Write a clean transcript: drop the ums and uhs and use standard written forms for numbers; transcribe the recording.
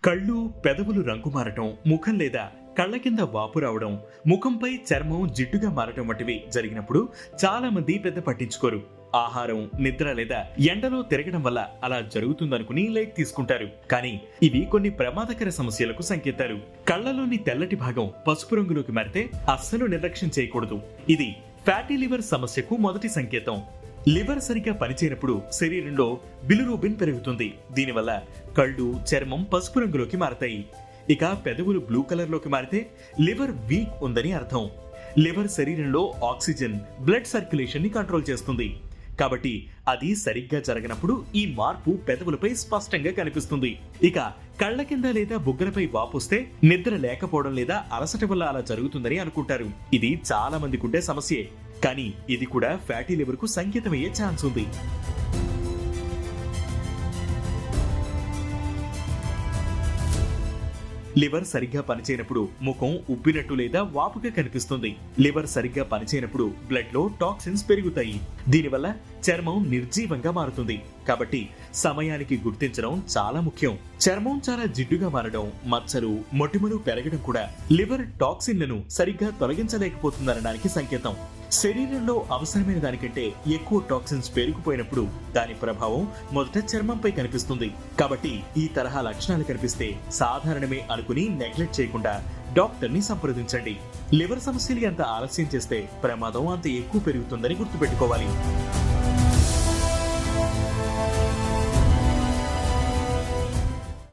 కళ్ళు, పెదవులు రంగు మారటం, ముఖం లేదా కళ్ళ కింద వాపు రావడం, ముఖంపై చర్మం జిడ్డుగా మారటం వంటివి జరిగినప్పుడు చాలా మంది పెద్ద పట్టించుకోరు. ఆహారం, నిద్ర లేదా ఎండలో తిరగడం వల్ల అలా జరుగుతుందనుకుని లైట్ తీసుకుంటారు. కానీ ఇవి కొన్ని ప్రమాదకర సమస్యలకు సంకేతాలు. కళ్ళలోని తెల్లటి భాగం పసుపు రంగులోకి మారితే అస్సలు నిర్లక్ష్యం చేయకూడదు. ఇది ఫ్యాటీ లివర్ సమస్యకు మొదటి సంకేతం. లివర్ సరిగ్గా పనిచేయనప్పుడు శరీరంలో బిలిరూబిన్ పెరుగుతుంది. దీనివల్ల కళ్ళు, చర్మం పసుపు రంగులోకి మారతాయి. ఇక పెదవులు బ్లూ కలర్ లోకి మారితే లివర్ వీక్ ఉందని అర్థం. లివర్ శరీరంలో ఆక్సిజన్, బ్లడ్ సర్క్యులేషన్ ని కంట్రోల్ చేస్తుంది. కాబట్టి అది సరిగ్గా జరగనప్పుడు ఈ మార్పు పెదవులపై స్పష్టంగా కనిపిస్తుంది. ఇక కళ్ళ కింద లేదా బుగ్గలపై వాపొస్తే నిద్ర లేకపోవడం లేదా అలసట వల్ల అలా జరుగుతుందని అనుకుంటారు. ఇది చాలా మందికి ఉండే సమస్యే. కానీ ఇది కూడా ఫ్యాటీ లివర్ కు సంకేతమయ్యే ఛాన్స్ ఉంది. లివర్ సరిగ్గా పనిచేయనప్పుడు ముఖం ఉబ్బినట్టు లేదా వాపుగా కనిపిస్తుంది. లివర్ సరిగ్గా పనిచేయనప్పుడు బ్లడ్ లో టాక్సిన్స్ పెరుగుతాయి. దీనివల్ల చర్మం నిర్జీవంగా మారుతుంది. కాబట్టి సమయానికి గుర్తించడం చాలా ముఖ్యం. చర్మం చాలా జిడ్డుగా మారడం, మచ్చలు, మొటిమలు పెరగడం కూడా లివర్ టాక్సిన్లను సరిగ్గా తొలగించలేకపోతుందనడానికి సంకేతం. శరీరంలో అవసరమైన దానికంటే ఎక్కువ టాక్సిన్స్ పెరిగిపోయినప్పుడు దాని ప్రభావం మొదట చర్మంపై కనిపిస్తుంది. కాబట్టి ఈ తరహా లక్షణాలు కనిపిస్తే సాధారణమే అనుకుని నెగ్లెక్ట్ చేయకుండా డాక్టర్ ని సంప్రదించండి. లివర్ సమస్యలు ఎంత ఆలస్యం చేస్తే ప్రమాదం అంత ఎక్కువ పెరుగుతుందని గుర్తుపెట్టుకోవాలి.